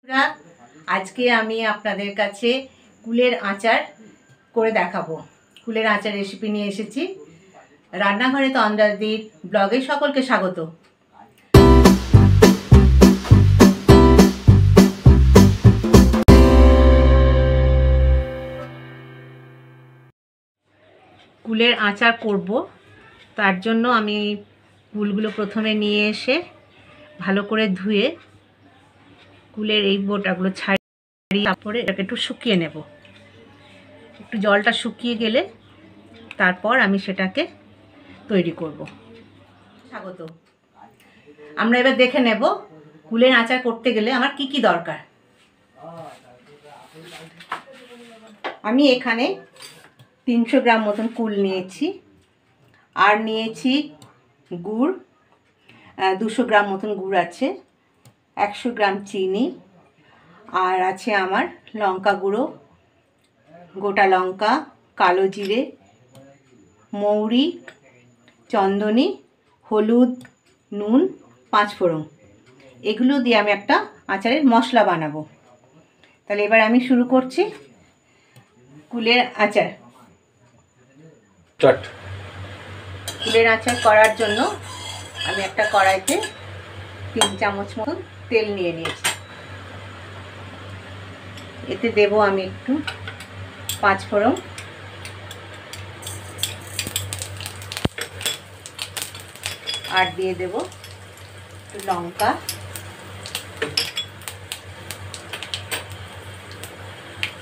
আজকে আমি আপনাদের কাছে কুলের আচার করে দেখাবো। কুলের আচার রেসিপি নিয়ে এসেছি। রান্নাঘরে তন্দ্রাদির ব্লগে সকলকে স্বাগত। কুলের আচার করব, তার জন্য আমি কুলগুলো প্রথমে নিয়ে এসে ভালো করে ধুয়ে কুলের এই বোটাগুলো ছাড়িয়ে তারপরে এটাকে একটু শুকিয়ে নেব। একটু জলটা শুকিয়ে গেলে তারপর আমি সেটাকে তৈরি করব। স্বাগত। আমরা এবার দেখে নেব কুলের আচার করতে গেলে আমার কি কি দরকার। আমি এখানে 300 গ্রাম মতন কুল নিয়েছি, আর নিয়েছি গুড়, 200 গ্রাম মতন গুড় আছে, 100 গ্রাম চিনি, আর আছে আমার লঙ্কা গুঁড়ো, গোটা লঙ্কা, কালো জিরে, মৌরি, চন্দনী, হলুদ, নুন, 5 ফোড়ন। এগুলো দিয়ে আমি একটা আচারের মশলা বানাবো। তাহলে এবার আমি শুরু করছি কুলের আচার। কুলের আচার করার জন্য আমি একটা কড়াইতে 3 চামচ মতন তেল নিয়ে নিয়েছি। এতে দেব আমি একটু 5 ফোড়ন, আর দিয়ে দেব একটু লঙ্কা,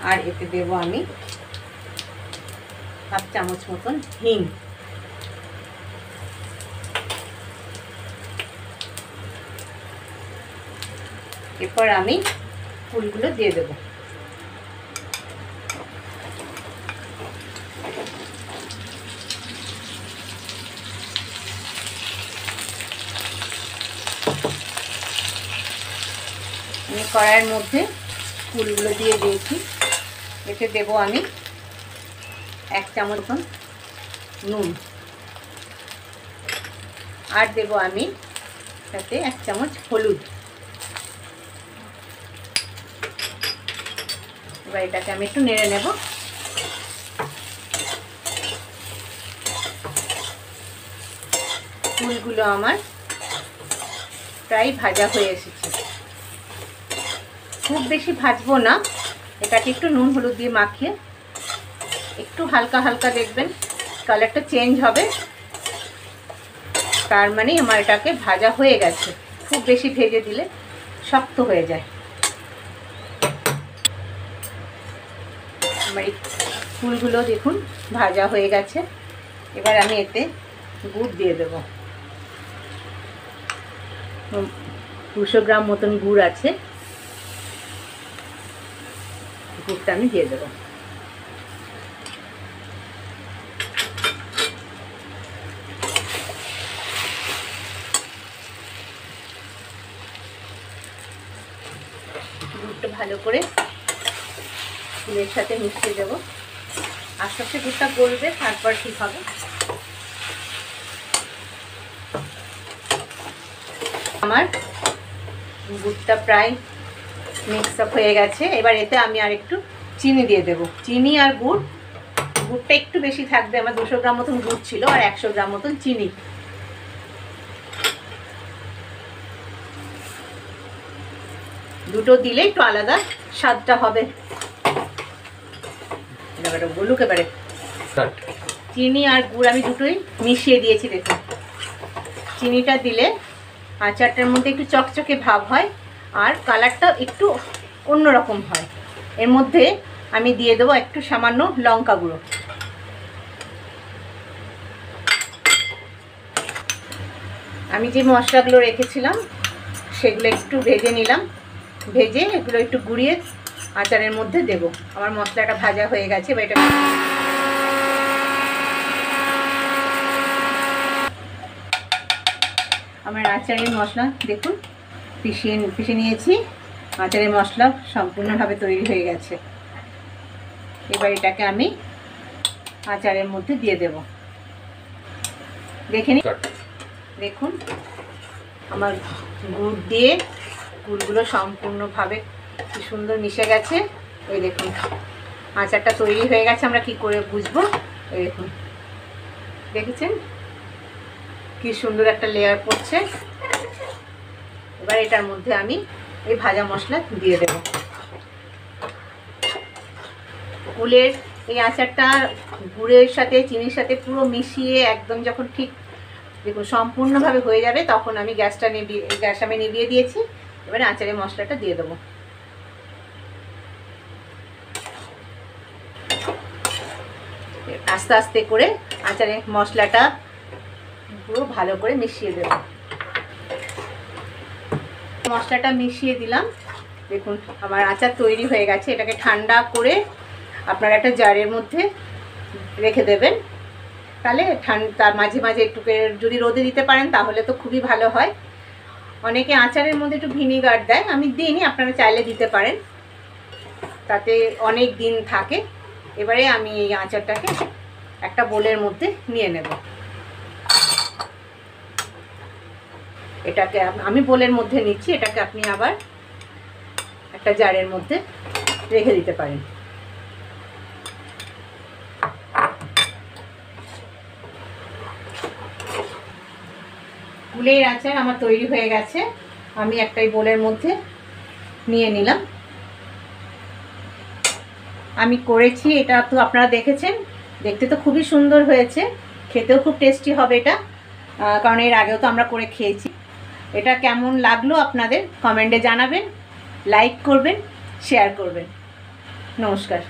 আর এতে দেব আমি 1 চামচ মতন হিং। এরপর আমি ফুলগুলো দিয়ে দেব। আমি কড়াইয়ের মধ্যে ফুলগুলো দিয়ে দিয়েছি। এতে দেব আমি 1 চামচ মতন নুন, আর দেব আমি তাতে 1 চামচ হলুদ। এবার এটাকে আমি একটু নেড়ে নেব। ফুলগুলো আমার প্রায় ভাজা হয়ে এসেছে। খুব বেশি ভাজবো না, এটাকে একটু নুন হলুদ দিয়ে মাখিয়ে একটু হালকা হালকা দেখবেন কালারটা চেঞ্জ হবে, তার মানে আমার এটাকে ভাজা হয়ে গেছে। খুব বেশি ভেজে দিলে শক্ত হয়ে যায়। আমার এই ফুলগুলো দেখুন ভাজা হয়ে গেছে। এবার আমি এতে গুড় দিয়ে দেব। 200 গ্রাম মতন গুড় আছে, গুড়টা আমি দিয়ে দেব। গুড়টা ভালো করে ফুলের সাথে মিশিয়ে দেব। আস্তে আস্তে গুড়টা গলবে, তারপর ঠিক হবে। আমার গুড়টা প্রায় মিক্স আপ হয়ে গেছে। এবার এতে আমি আর একটু চিনি দিয়ে দেব। চিনি আর গুড়টা একটু বেশি থাকবে। আমার 200 গ্রাম মতন গুড় ছিল, আর 100 গ্রাম মতন চিনি। দুটো দিলে একটু আলাদা স্বাদটা হবে। বলুক এবারে চিনি আর গুড় আমি দুটোই মিশিয়ে দিয়েছি। দেখুন, চিনিটা দিলে আচারটার মধ্যে একটু চকচকে ভাব হয়, আর কালারটা একটু অন্যরকম হয়। এর মধ্যে আমি দিয়ে দেবো একটু সামান্য লঙ্কা গুঁড়ো। আমি যে মশলাগুলো রেখেছিলাম সেগুলো একটু ভেজে নিলাম। ভেজে এগুলো একটু গুঁড়িয়ে আচারের মধ্যে দেব। আমার মশলাটা ভাজা হয়ে গেছে। এবার এটা আমার আচারের মশলা দেখুন পিষে নিয়েছি। আচারের মশলা সম্পূর্ণভাবে তৈরি হয়ে গেছে। এবার এটাকে আমি আচারের মধ্যে দিয়ে দেব। দেখে নিন, দেখুন আমার গুড় দিয়ে গুড়গুলো সম্পূর্ণভাবে কি সুন্দর মিশে গেছে। এই দেখুন আচারটা তৈরি হয়ে গেছে। আমরা কি করে বুঝবো? এই দেখুন, দেখেছেন কি সুন্দর একটা লেয়ার পড়ছে। এবার এটার মধ্যে আমি এই ভাজা মশলা দিয়ে দেব। কুলের এই আচারটা গুড়ের সাথে চিনির সাথে পুরো মিশিয়ে একদম যখন ঠিক দেখুন সম্পূর্ণভাবে হয়ে যাবে, তখন আমি গ্যাস আমি নিভিয়ে দিয়েছি। এবারে আচারের মশলাটা দিয়ে দেবো। আস্তে আস্তে করে আচারের মশলাটা পুরো ভালো করে মিশিয়ে দেব। মশলাটা মিশিয়ে দিলাম। দেখুন আমার আচার তৈরি হয়ে গেছে। এটাকে ঠান্ডা করে আপনারা একটা জারের মধ্যে রেখে দেবেন। তাহলে তার মাঝে মাঝে একটু যদি রোদে দিতে পারেন তাহলে তো খুবই ভালো হয়। অনেকে আচারের মধ্যে একটু ভিনিগার দেয়, আমি দিইনি, আপনারা চাইলে দিতে পারেন, তাতে অনেক দিন থাকে। এবারে আমি এই আচারটাকে একটা বোলের মধ্যে নিয়ে নেব। এটাকে আমি বোলের মধ্যে নিচ্ছি। এটাকে আপনি আবার একটা জারের মধ্যে রেখে দিতে পারেন। কুলের আচার আমার তৈরি হয়ে গেছে। আমি একটাই বোলের মধ্যে নিয়ে নিলাম। আমি করেছি, এটা তো আপনারা দেখেছেন, দেখতে তো খুবই সুন্দর হয়েছে, খেতেও খুব টেস্টি হবে এটা, কারণ এর আগেও তো আমরা করে খেয়েছি। এটা কেমন লাগলো আপনাদের কমেন্টে জানাবেন, লাইক করবেন, শেয়ার করবেন। নমস্কার।